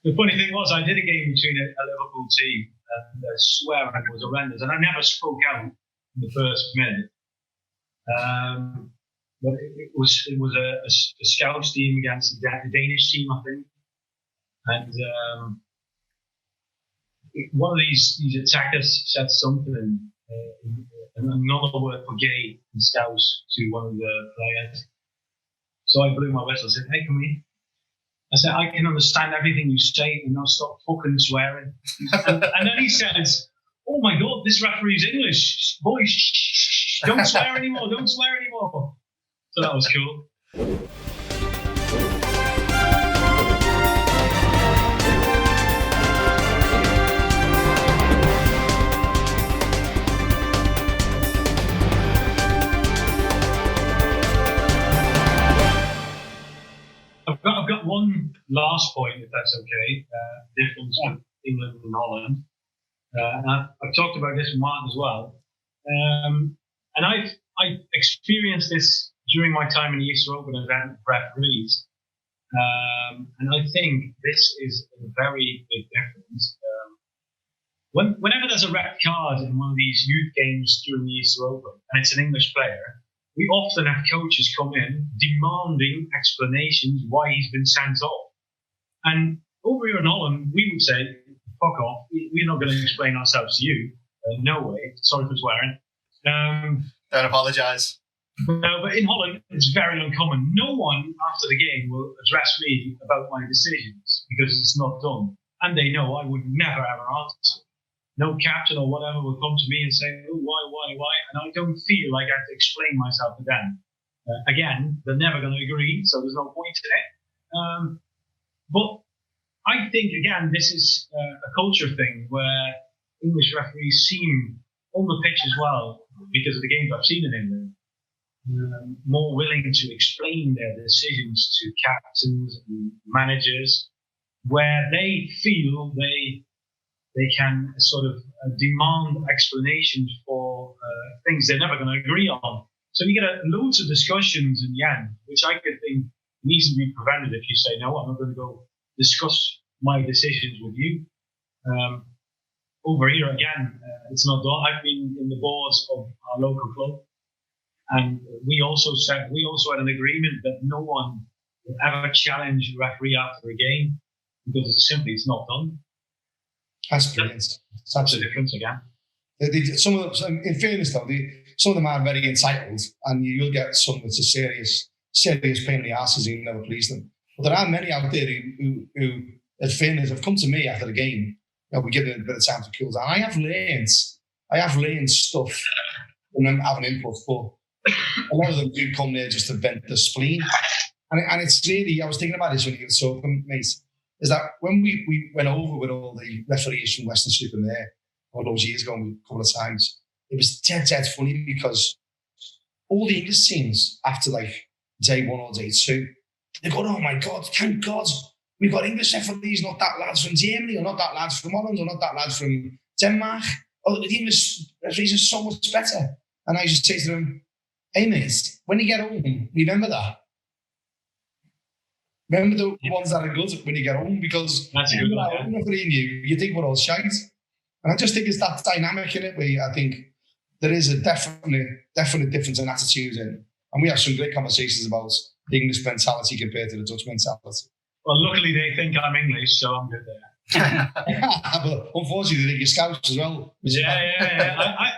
The funny thing was, I did a game between a Liverpool team, and I swear it was horrendous, and I never spoke out in the first minute. But it was a Scouse team against a Danish team, I think, and one of these attackers said something, another word for gay in Scouse to one of the players. So I blew my whistle and said, "Hey, come here." I said, "I can understand everything you say, and now stop fucking swearing." and then he says, "Oh my God, this referee's English. Boys, don't swear anymore, don't swear anymore." So that was cool. I've got one last point, if that's okay. Difference with England and Holland. And I've talked about this with Martin as well. And I experienced this during my time in the Easter Open as referees. And I think this is a very big difference. Whenever there's a red card in one of these youth games during the Easter Open, and it's an English player, we often have coaches come in demanding explanations why he's been sent off. And over here in Holland, we would say, "Fuck off, we're not going to explain ourselves to you." No way, sorry for swearing. Don't apologise. No, but in Holland, it's very uncommon. No one after the game will address me about my decisions because it's not done. And they know I would never ever answer. No captain or whatever will come to me and say, "Oh, why? And I don't feel like I have to explain myself to them. Again, they're never going to agree, so there's no point in it. But I think, again, this is a culture thing where English referees seem, on the pitch as well, because of the games I've seen in England, more willing to explain their decisions to captains and managers, where they feel they can sort of demand explanations for things they're never going to agree on. So you get loads of discussions in the end, which I could think needs to be prevented if you say, "No, I'm not going to go discuss my decisions with you." Over here, again, it's not done. I've been in the boards of our local club, and we also had an agreement that no one would ever challenge a referee after a game because it's not done. That's brilliant. That's the difference again. In fairness, though, some of them are very entitled, and you'll get some that's a serious pain in the arse as you never please them. But there are many out there who in fairness, have come to me after the game. We give them a bit of time to cool down. I have learned stuff from them having input, but a lot of them do come there just to vent the spleen. And it's really, I was thinking about this when you were talking, mate, is that when we went over with all the referees from Western Super there, all those years ago, a couple of times, it was dead funny because all the English teams after like day one or day two, they go, "Oh my God, thank God, we've got English referees, not that lads from Germany, or not that lads from Holland, or not that lads from Denmark. Oh, the English referees are so much better." And I just say to them, "Hey mate, when you get home, remember that. Remember the ones that are good when you get home, because that's a good one, I'm refereeing you think we're all shite." And I just think it's that dynamic in it where I think there is a definite difference in attitude in. And we have some great conversations about the English mentality compared to the Dutch mentality. Well, luckily they think I'm English, so I'm good there. But unfortunately, they think you're Scouse as well. Yeah.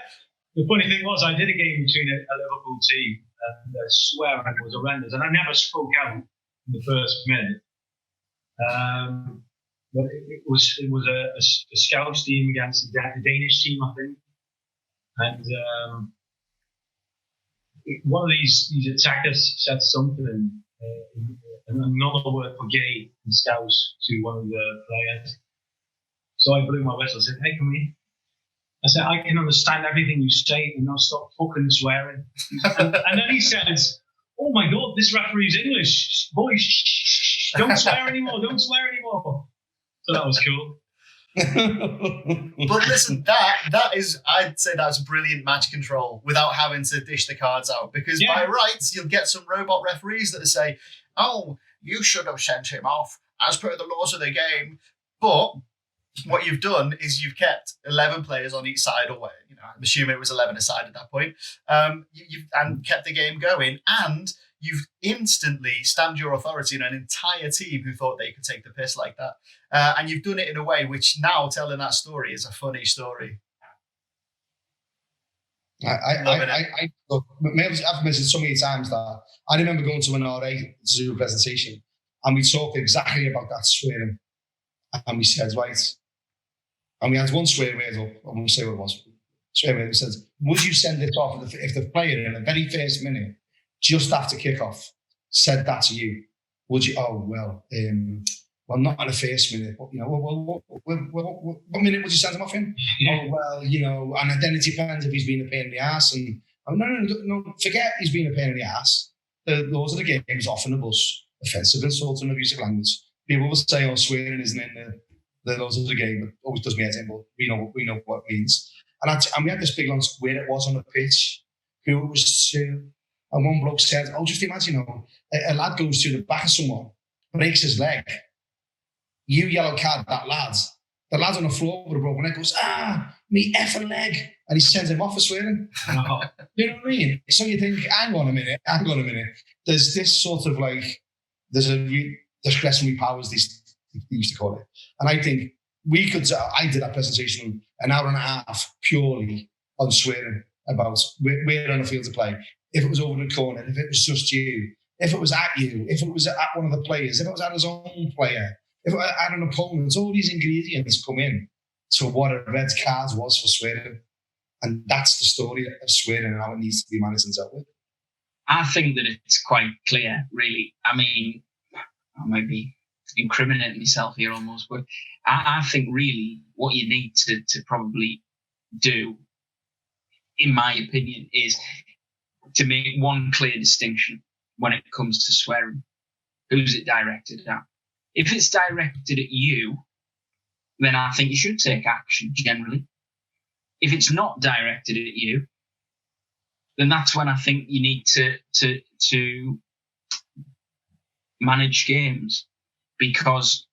The funny thing was, I did a game between a Liverpool team, and I swear it was horrendous, and I never spoke out in the first minute. But it was a Scouse team against a Danish team, I think, and one of these attackers said something, another word for gay in Scouse to one of the players. So I blew my whistle and said, "Hey, come here." I said, "I can understand everything you say, and now stop fucking swearing." and then he says, "Oh my God, this referee's English. Boys, don't swear anymore, don't swear anymore." So that was cool. But listen, that is, I'd say that's brilliant match control without having to dish the cards out, because by rights you'll get some robot referees that say, "Oh, you should have sent him off. as per the laws of the game. But what you've done is you've kept 11 players on each side, or what, I'm assuming it was 11 aside at that point. And kept the game going, and you've instantly stamped your authority on an entire team who thought they could take the piss like that. And you've done it in a way which now, telling that story, is a funny story. I've mentioned so many times that I remember going to an RA to do a presentation, and we talked exactly about that swearing. And we said, right, and we had one swear word up, I won't say what it was. Swear word, we said, would you send this off if the player in the very first minute, just after kickoff, said that to you? Would you? Oh, well, not in the first minute, but, what minute would you send him off in? Yeah. Oh, well, and then it depends if he's been a pain in the ass. And no, forget he's been a pain in the ass. Those are the games off in the bus, offensive, insulting, abusive language. People will say, swearing isn't in the laws of the game. It always does me head in, but we know what it means. And we had this big lunch where it was on the pitch, who it was to. And one bloke said, just imagine, a lad goes to the back of someone, breaks his leg. You yellow card that lad. The lad's on the floor with a broken leg, goes, me effing leg. And he sends him off for swearing. Oh. You know what I mean? So you think, hang on a minute. There's this sort of there's a discretionary powers, they used to call it. And I think I did that presentation an hour and a half purely on swearing about where on the field to play. If it was over the corner, if it was just you, if it was at you, if it was at one of the players, if it was at his own player, if it was at an opponent, all these ingredients come in to what a red card was for swearing. And that's the story of swearing and how it needs to be managed and dealt with. I think that it's quite clear, really. I mean, I might be incriminating myself here almost, but I think really what you need to probably do, in my opinion, is to make one clear distinction when it comes to swearing. Who's it directed at? If it's directed at you, then I think you should take action generally. If it's not directed at you, then that's when I think you need to manage games, because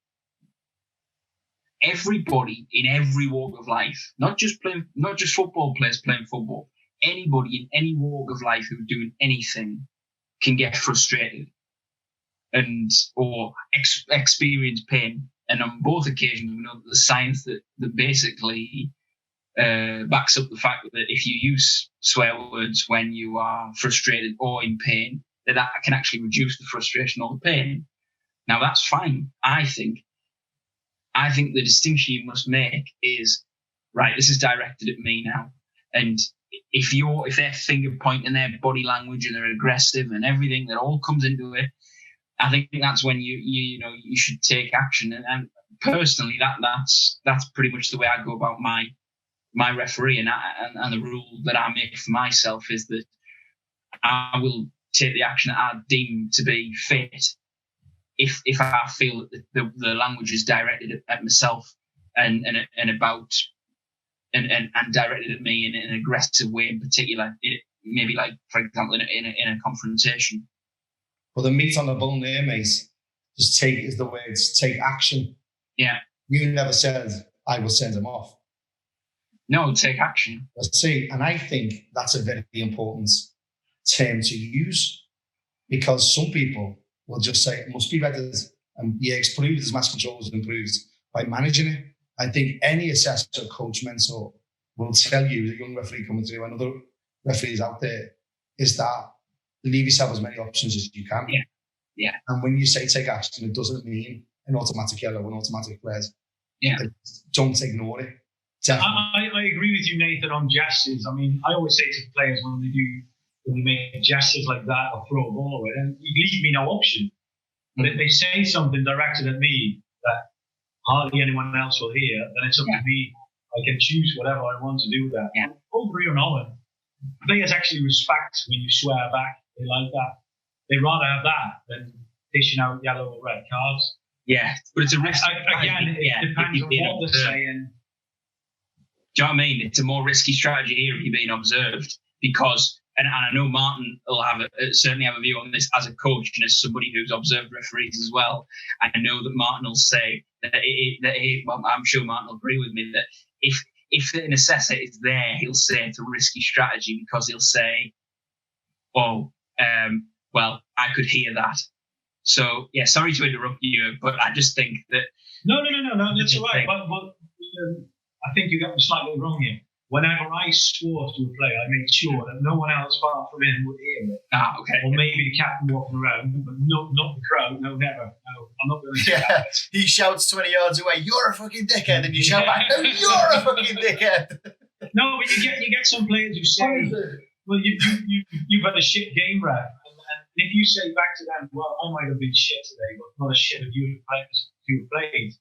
everybody in every walk of life, not just football players playing football, anybody in any walk of life who's doing anything can get frustrated or experience pain. And on both occasions, we know the science that basically backs up the fact that if you use swear words when you are frustrated or in pain, that can actually reduce the frustration or the pain. Now, that's fine, I think. I think the distinction you must make is, right, this is directed at me now. And if they're finger pointing, their body language and they're aggressive and everything that all comes into it, I think that's when you should take action. And personally, that's pretty much the way I go about my referee, and the rule that I make for myself is that I will take the action that I deem to be fit if I feel that the language is directed at myself and about and directed at me in an aggressive way in particular, maybe like, for example, in a confrontation. Well, the meat on the bone there, mate, is the words, take action. Yeah. You never said, I will send him off. No, take action. See, and I think that's a very important term to use, because some people will just say it must be better. And it's proved as match control is improved by managing it. I think any assessor, coach, mentor will tell you, the young referee coming through and other referees out there, is that leave yourself as many options as you can. Yeah. Yeah. And when you say take action, it doesn't mean an automatic yellow, an automatic red. Yeah. Don't ignore it. I agree with you, Nathan, on gestures. I mean, I always say to the players when they make gestures like that or throw a ball away, then you leave me no option. But if they say something directed at me that hardly anyone else will hear, then it's up to me. I can choose whatever I want to do with that. Yeah. Over here in Holland, players actually respect when you swear back. They like that. They'd rather have that than dishing out yellow or red cards. Yeah, but it's a risk. Again, it depends on what they're saying. Do you know what I mean? It's a more risky strategy here if you're being observed, because and I know Martin will certainly have a view on this as a coach and as somebody who's observed referees as well. I know that Martin will say that well, I'm sure Martin will agree with me that if the necessity is there, he'll say it's a risky strategy because he'll say, "Oh, well, I could hear that." So yeah, sorry to interrupt you, but I just think that no, that's all right. But I think you got me slightly wrong here. Whenever I swore to a player, I made sure that no one else far from him would hear it. Okay. Or maybe the captain walking around, but not the crowd. No, never. No, I'm not going to do that. He shouts 20 yards away, "You're a fucking dickhead," and you shout back, "No, you're a fucking dickhead." No, but you get some players who say, "Well, you've had a shit game, ref." And if you say back to them, "Well, I might have been shit today, but not as shit as you played,"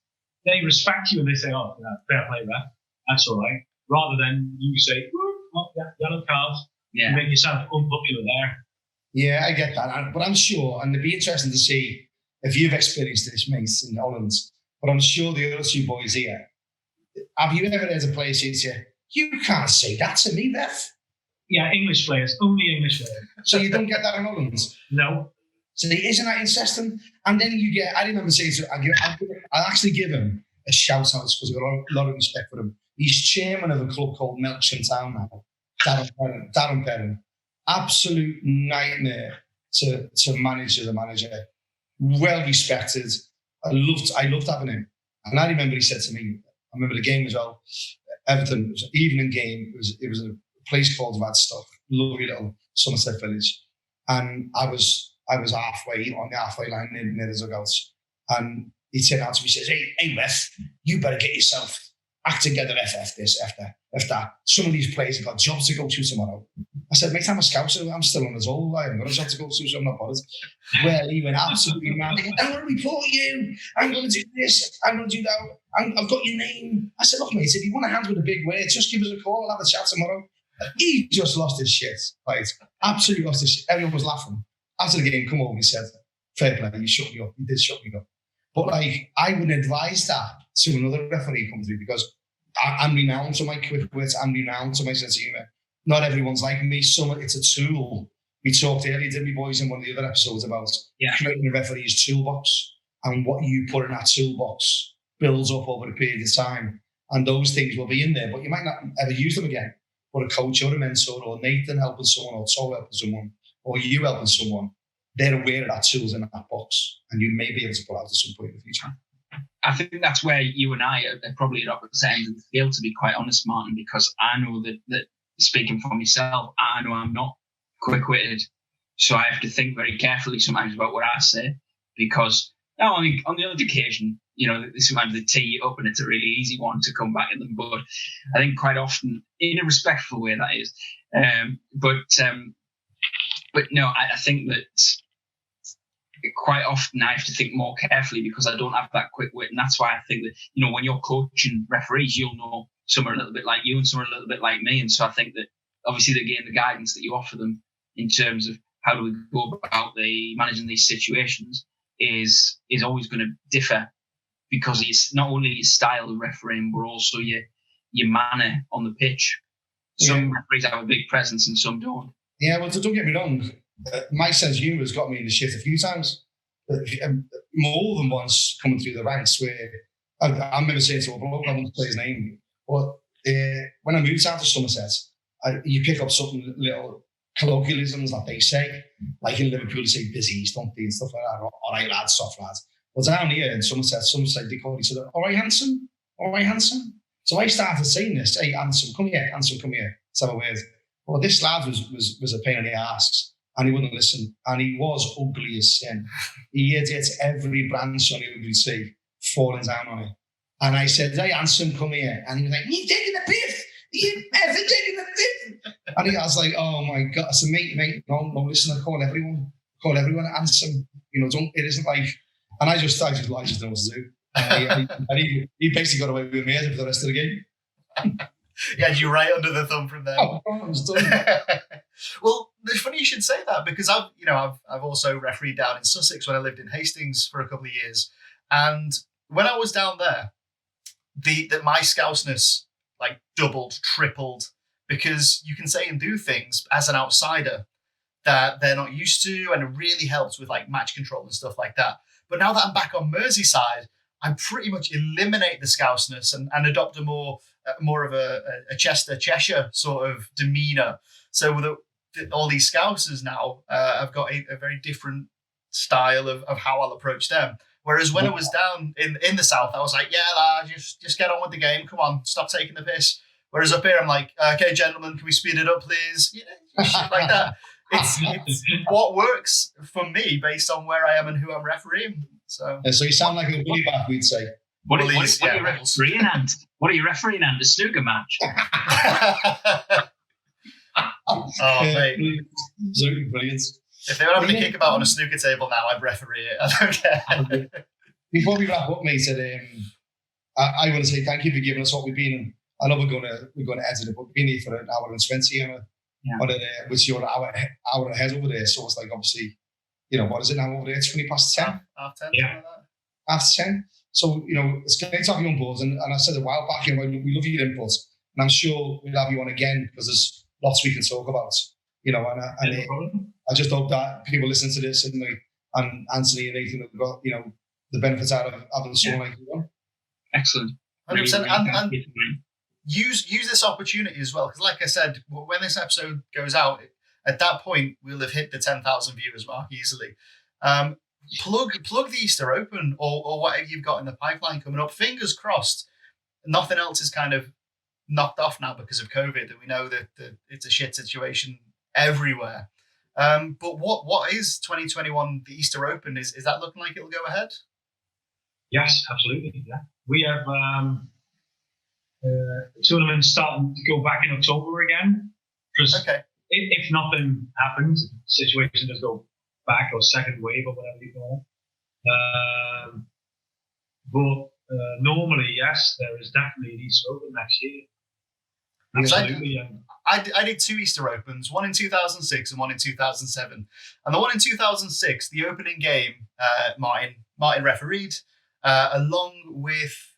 they respect you and they say, "Oh, yeah, fair play, ref. That's all right." Rather than you say, "Oh, yeah, yellow card," you make yourself unpopular there. Yeah, I get that. But I'm sure, and it'd be interesting to see if you've experienced this, mate, in Holland, but I'm sure the other two boys here, have you ever heard a player say to you, "You can't say that to me, ref"? Yeah, English players, only English players. So you don't get that in Holland? No. So isn't that interesting? And then you get, I remember saying to him, I'll actually give him a shout out because I've got a lot of respect for him. He's chairman of a club called Melksham Town now, Darren Perrin. Absolute nightmare to manage as a manager. Well respected. I loved having him. And I remember he said to me, I remember the game as well, Everton, it was an evening game. It was a place called Vadstock, lovely little Somerset village. And I was halfway on the halfway line near the dugouts. And he turned out to me, he says, hey, ref, you better get yourself act together, F this, F that. Some of these players have got jobs to go to tomorrow. I said, mate, I'm a scouser. I'm still on the toll. I haven't got a job to go to, so I'm not bothered. Well, he went absolutely mad. I'm going to report you. I'm going to do this. I'm going to do that. I've got your name. I said, look, mate, if you want a hand with a big word, just give us a call. I'll have a chat tomorrow. He just lost his shit. Right? Absolutely lost his shit. Everyone was laughing. After the game, come over and he said, fair play, you shut me up. You did shut me up. But like, I wouldn't advise that to another referee come through because I'm renowned for my quick wits. I'm renowned for my sense of humour. Not everyone's like me. It's a tool. We talked earlier, didn't we, boys, in one of the other episodes about creating a referee's toolbox and what you put in that toolbox builds up over a period of time. And those things will be in there, but you might not ever use them again. But a coach or a mentor or Nathan helping someone or Tom helping someone or you helping someone, they're aware of that tool's in that box and you may be able to pull out at some point in the future. I think that's where you and I are probably at opposite ends of the field, to be quite honest, Martin, because I know that speaking for myself, I know I'm not quick-witted. So I have to think very carefully sometimes about what I say because now, I mean, on the other occasion, you know, sometimes they tee you up and it's a really easy one to come back at them. But I think quite often, in a respectful way, that is. But no, I think that quite often I have to think more carefully because I don't have that quick wit. And that's why I think that, you know, when you're coaching referees, you'll know some are a little bit like you and some are a little bit like me. And so I think that obviously the guidance that you offer them in terms of how do we go about managing these situations is always going to differ because it's not only your style of refereeing, but also your manner on the pitch. Some referees have a big presence and some don't. Yeah, well, don't get me wrong. My sense of humour has got me in the shit a few times. More than once coming through the ranks where I remember saying to a bloke, I won't say his name, but when I moved out to Somerset, you pick up something little colloquialisms that they say, like in Liverpool, they say busies, don't they, and stuff like that, or all right, lads, soft lads. But down here in Somerset, they call each other, all right, handsome, all right, handsome. So I started saying this, hey, handsome, come here, let's have a word. Well, this lad was a pain in the ass. And he wouldn't listen. And he was ugly as sin. He hit every branch on the ugly tree, falling down on it. And I said, hey, handsome, come here. And he was like, you taking a piss? You ever taking a piss? And I was like, oh my God. I said, mate, no, listen, I call everyone handsome. You know, it isn't like, and I just know what to do. And he basically got away with me for the rest of the game. Yeah, you right under the thumb from there. Oh, I was done. Well, it's funny you should say that because I've also refereed down in Sussex when I lived in Hastings for a couple of years, and when I was down there, my scousness like doubled, tripled because you can say and do things as an outsider that they're not used to, and it really helps with like match control and stuff like that. But now that I'm back on Merseyside, I pretty much eliminate the Scouseness and adopt a more of a Chester-Cheshire sort of demeanour. So with all these Scousers now, I've got a very different style of how I'll approach them. Whereas when I was down in the south, I was like, yeah, lad, just get on with the game. Come on, stop taking the piss. Whereas up here, I'm like, okay, gentlemen, can we speed it up, please? You know, shit like that. It's what works for me based on where I am and who I'm refereeing. So you sound like a bully back, we'd say. What are you refereeing, Ant? What are you refereeing, Ant? A snooker match? Oh, mate. Brilliant. If they were having a kickabout on a snooker table now, I'd referee it. I don't care. Before we wrap up, mate, I want to say thank you for giving us what we've been in. I know we're going to edit it, but we've been here for an hour and 20, which you're an hour ahead over there. So it's like, obviously, you know, what is it now over there? 20 past 10? Half 10, yeah. Like that. After 10. So, you know, it's great to have you on board. And I said a while back, you know, we love your input. And I'm sure we'll have you on again because there's lots we can talk about. You know, I just hope that people listen to this and Anthony and Nathan have got, you know, the benefits out of having someone like you. Excellent. 100%. And use this opportunity as well. Because like I said, when this episode goes out, at that point, we'll have hit the 10,000 viewers mark easily. Plug the Easter Open or whatever you've got in the pipeline coming up. Fingers crossed. Nothing else is kind of knocked off now because of COVID, and we know that it's a shit situation everywhere. But what is 2021, the Easter Open? Is that looking like it'll go ahead? Yes, absolutely. Yeah, we have tournaments starting to go back in October again. Okay. If nothing happens, the situation does go back, or second wave, or whatever you call it. But normally, yes, there is definitely an Easter Open next year. Absolutely. I did 2 Easter Opens, one in 2006 and one in 2007. And the one in 2006, the opening game, Martin refereed, along with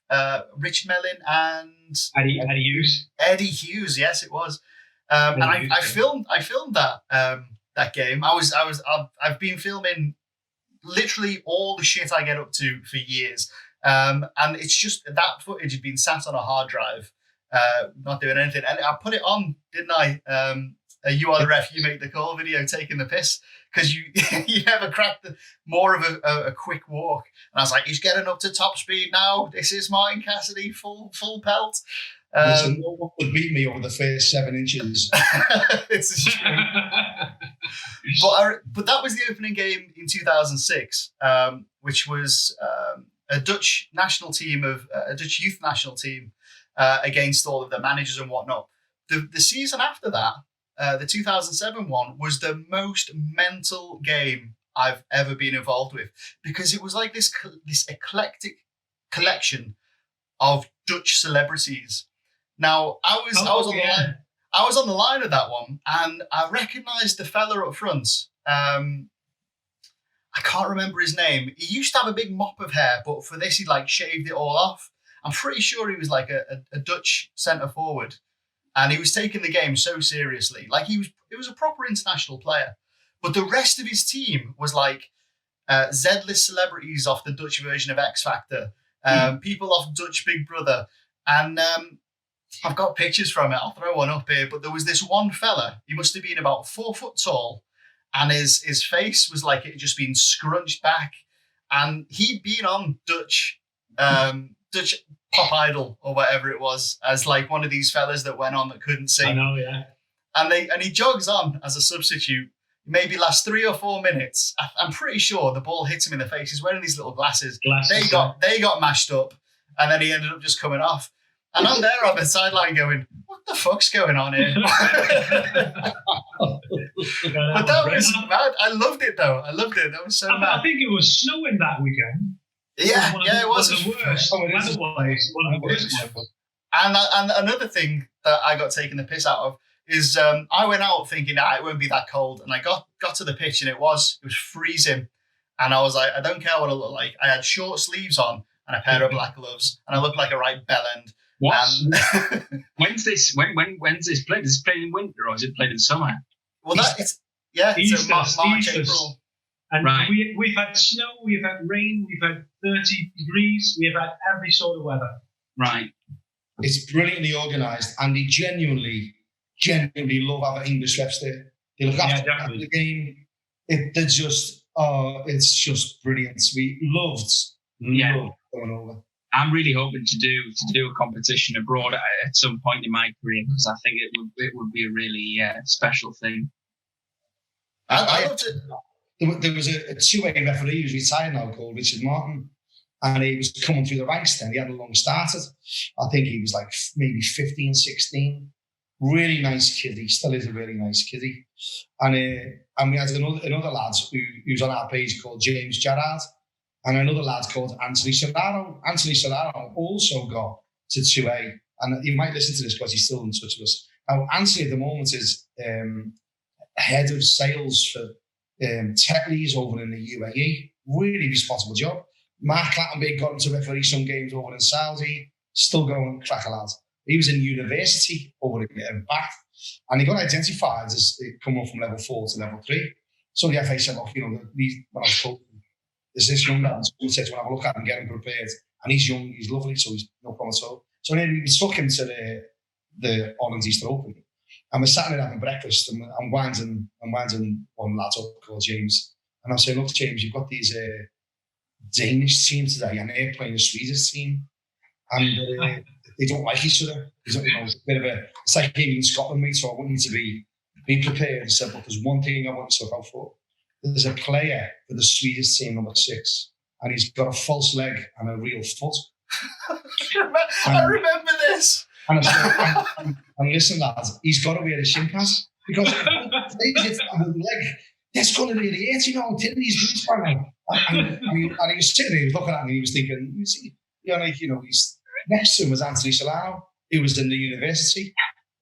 Richard Mellon and Eddie Hughes. Eddie Hughes, yes, it was. And I filmed that game. I've been filming literally all the shit I get up to for years. And it's just that footage had been sat on a hard drive, not doing anything. And I put it on, didn't I? You are the ref, you make the call video taking the piss, because you never cracked more of a quick walk. And I was like, he's getting up to top speed now. This is Martin Cassidy, full pelt. Listen, no one would beat me over the first 7 inches. It's true. But that was the opening game in 2006, which was a Dutch national team a Dutch youth national team against all of the managers and whatnot. The season after that, the 2007 one, was the most mental game I've ever been involved with, because it was like this eclectic collection of Dutch celebrities. Now, I was on the line of that one, and I recognised the fella up front. I can't remember his name. He used to have a big mop of hair, but for this, he like shaved it all off. I'm pretty sure he was like a Dutch centre forward, and he was taking the game so seriously. Like it was a proper international player. But the rest of his team was like Z-list celebrities off the Dutch version of X Factor, people off Dutch Big Brother, and I've got pictures from it. I'll throw one up here. But there was this one fella. He must have been about 4 foot tall, and his face was like it had just been scrunched back. And he'd been on Dutch Pop Idol or whatever it was, as like one of these fellas that went on that couldn't sing. I know, yeah. And he jogs on as a substitute. Maybe lasts 3 or 4 minutes. I'm pretty sure the ball hits him in the face. He's wearing these little glasses. They got mashed up, and then he ended up just coming off. And I'm there on the sideline going, what the fuck's going on here? But that was mad. I loved it, though. That was so mad. I think it was snowing that weekend. Yeah, it was. One of the worst. One of the worst. And another thing that I got taken the piss out of is I went out thinking it won't be that cold. And I got to the pitch, and it was freezing. And I was like, I don't care what it looked like. I had short sleeves on, and a pair of black gloves, and I look like a right bellend. What? When's this played? Is it played in winter or is it played in summer? Well, it's March, April. And right. we've had snow, we've had rain, we've had 30 degrees, we've had every sort of weather. Right. It's brilliantly organised, and they genuinely love having English refs there. They look after the game. It's just brilliant. We loved going over. I'm really hoping to do a competition abroad at some point in my career, because I think it would be a really special thing. I loved it. There was a two-way referee who's retired now called Richard Martin, and he was coming through the ranks then. He hadn't long started. I think he was like maybe 15, 16. Really nice kiddie. Still is a really nice kiddie. And we had another lad who's on our page called James Sherratt, and another lad called Anthony Sherratt. Anthony Sherratt also got to 2A, and you might listen to this because he's still in touch with us. Now, Anthony at the moment is head of sales for Tetley's over in the UAE. Really responsible job. Mark Clattenburg got him to referee some games over in Saudi. Still going cracker lad. He was in university over in Bath, and he got identified as coming from level 4 to level 3. So the FA said, look, when I was told, there's this young lad, and said to him, have a look at him, get him prepared. And he's young, he's lovely, so he's no problem at all. So then we took him to the Orleans Easter Open, and we're sat there having breakfast, and I'm winding one lad up called James, and I'm saying, look, James, you've got these Danish team today, and they're playing a Swedish team, and they don't like each other. It's like being in Scotland, mate, so I want you to be prepared. I said, but there's one thing I want you to look out for. There's a player for the Swedish team, number 6, and he's got a false leg and a real foot. I remember this. And I said, and listen, lads, he's got to wear a shin pads, because if he hits the leg, that's going to really hurt, till these boots are out. And he was sitting there, he was looking at me, and he was thinking, he's next to him was Anthony Solano, who was in the university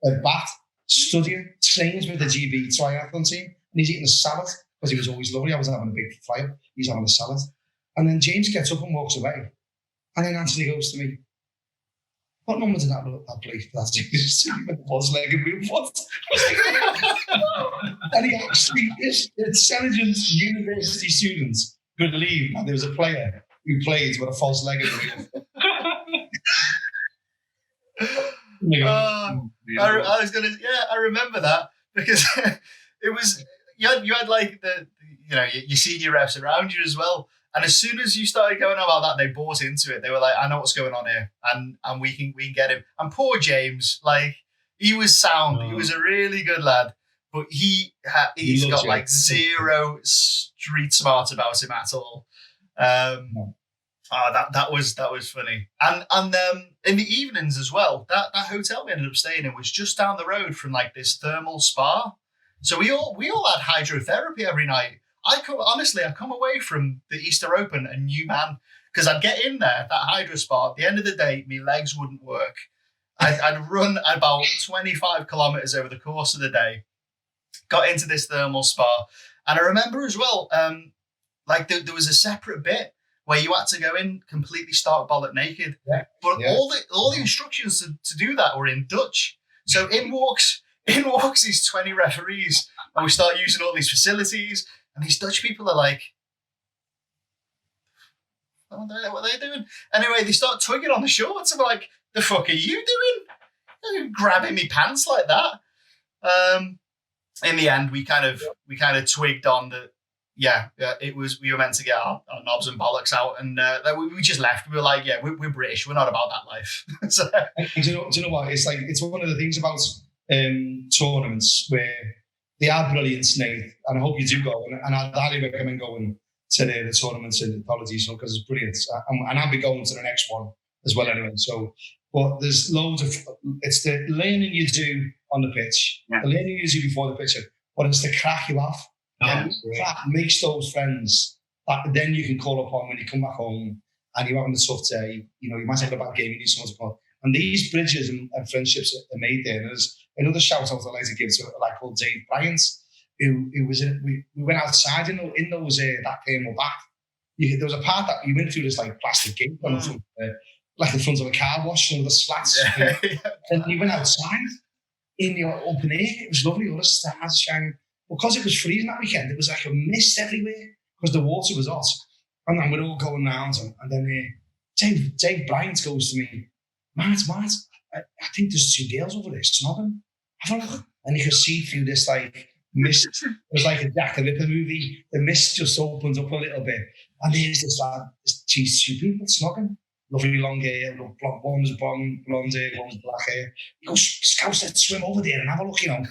at Bath, studying, trains with the GB triathlon team, and he's eating a salad, because he was always lovely. I was having a big fly-up, he's having a salad. And then James gets up and walks away. And then Anthony goes to me, what number did that play for that team? False leg and real foot. And he actually, intelligent university students believe that there was a player who played with a false leg and real foot. I remember that, because it was you had like your senior refs around you as well, and as soon as you started going about that, they bought into it. They were like, I know what's going on here, and we can get him. And poor James, like, he was sound. He was a really good lad, but he's got like zero street smart about him at all. That was funny. And in the evenings as well, that hotel we ended up staying in was just down the road from like this thermal spa. So we all had hydrotherapy every night. I come away from the Easter Open a new man, because I'd get in there, that hydro spa, at the end of the day, my legs wouldn't work. I'd run about 25 kilometers over the course of the day, got into this thermal spa. And I remember as well, there was a separate bit where you had to go in completely stark bollock naked. Yeah. But all the instructions to do that were in Dutch. So in walks these 20 referees, and we start using all these facilities, and these Dutch people are like, what are they doing? Anyway, they start tugging on the shorts. I'm like, the fuck are you doing? You're grabbing me pants like that. In the end, we kind of twigged on that. Yeah, it was. We were meant to get our knobs and bollocks out, and we just left. We were like, yeah, we're British. We're not about that life. So, do you know what? It's one of the things about tournaments where they are brilliant, Nate, and I hope you do go. And I'd highly recommend going to the tournaments in Apologies, because it's brilliant. And I'll be going to the next one as well anyway. So, but there's loads of, it's the learning you do on the pitch, the learning you do before the pitch, but it's the crack you have. And that makes those friends that then you can call upon when you come back home and you're having a tough day. You might have a bad game, you need someone to call. And these bridges and friendships are made there. And there's another shout out I'd like to give to a lad called Dave Bryant, who was we went outside in those that came back, there was a part that you went through this like plastic gate on the front, like in front of a car wash, with the slats. And you went outside in the open air. It was lovely. All the stars shining. Because it was freezing that weekend, it was like a mist everywhere because the water was hot. And then we're all going round, and then Dave Bryant goes to me, Matt, I think there's 2 girls over there snogging. Have a look. And you could see through this like mist. It was like a Jack the Ripper movie. The mist just opens up a little bit. And there's this lad, these 2 people snogging. Lovely long hair, one's blonde hair, one's black hair. He goes, Scouts, let's swim over there and have a look, In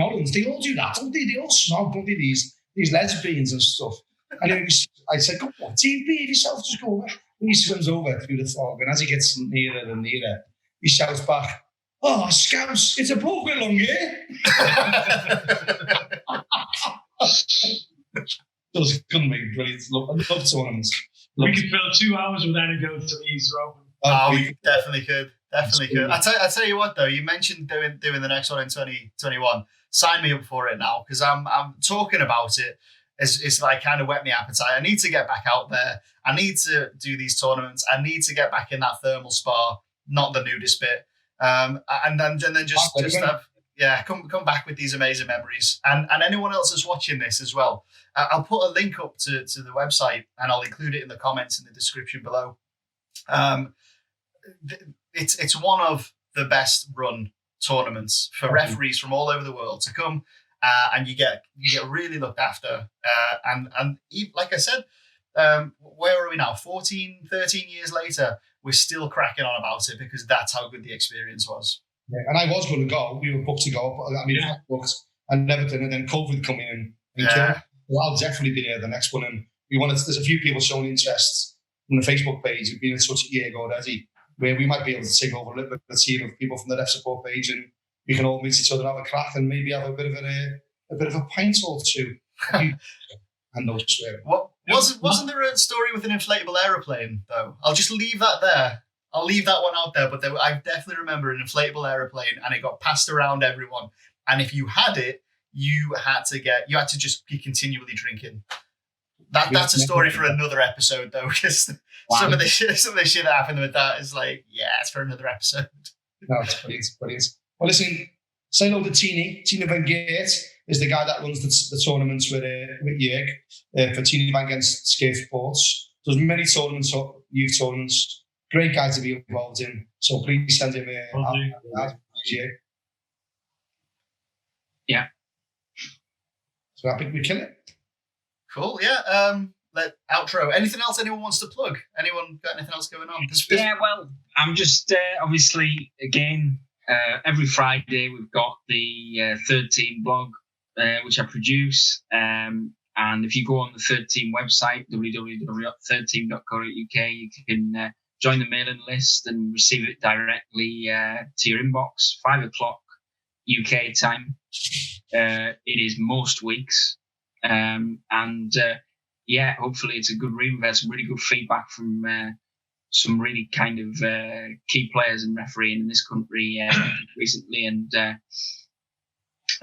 Holland, they all do that, don't they? They all snog, don't they? These lesbians and stuff. And I said, go on, team, behave yourself, just go over. And he swims over through the fog, and as he gets nearer and nearer, he shouts back, oh, Scouts, it's a bloke with long hair. Just couldn't be brilliant. I love tournaments. We could fill 2 hours with anecdotes to these, Rob. We definitely could. I tell you what, though, you mentioned doing the next one in 2021. Sign me up for it now, because I'm talking about it. It's like kind of whet my appetite. I need to get back out there. I need to do these tournaments. I need to get back in that thermal spa, not the nudist bit. And then just have come back with these amazing memories. And anyone else that's watching this as well, I'll put a link up to the website, and I'll include it in the comments in the description below. It's one of the best run tournaments for referees from all over the world to come, and you get really looked after. And like I said, where are we now? 14, 13 years later, we're still cracking on about it because that's how good the experience was. Yeah, and I was going to go. We were booked to go, but I mean, I booked and never did. And then COVID coming in. Well, I'll definitely be there the next one. And there's a few people showing interest on the Facebook page. We've been in touch a year ago already, where we might be able to take over a little bit of a team of people from the Ref Support page, and we can all meet each other, have a crack, and maybe have a bit of a pint or two. And no swearing. Wasn't there a story with an inflatable aeroplane though? I'll just leave that there. I'll leave that one out there. But I definitely remember an inflatable aeroplane, and it got passed around everyone. And if you had it, you had to just be continually drinking. That's a story for another episode, though, because some of the shit that happened with that is like, it's for another episode. No, it's brilliant. Well, listen, say hello to Tina Van Geert is the guy that runs the tournaments with Jörg for Tina Van Geert's Skate Sports. There's many tournaments, youth tournaments. Great guy to be involved in. So please send him Yeah. So I think we kill it. Cool, yeah. Outro. Anything else anyone wants to plug? Anyone got anything else going on? Yeah, well, I'm just obviously, again, every Friday we've got the Third Team blog, which I produce. And if you go on the Third Team website, www.thirdteam.co.uk, you can join the mailing list and receive it directly to your inbox, 5 o'clock UK time. It is most weeks. Hopefully it's a good read. We've had some really good feedback from some really kind of key players in refereeing in this country recently, and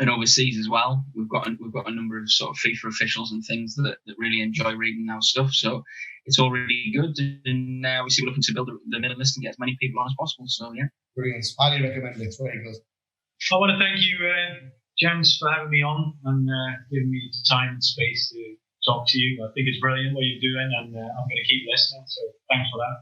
overseas as well. We've got a number of sort of FIFA officials and things that really enjoy reading our stuff. So it's all really good, and obviously we're looking to build the mailing list and get as many people on as possible. So yeah, brilliant. Highly recommend it. Very good. I want to thank you, gents, for having me on and giving me the time and space to talk to you. I think it's brilliant what you're doing, and I'm going to keep listening. So thanks for that.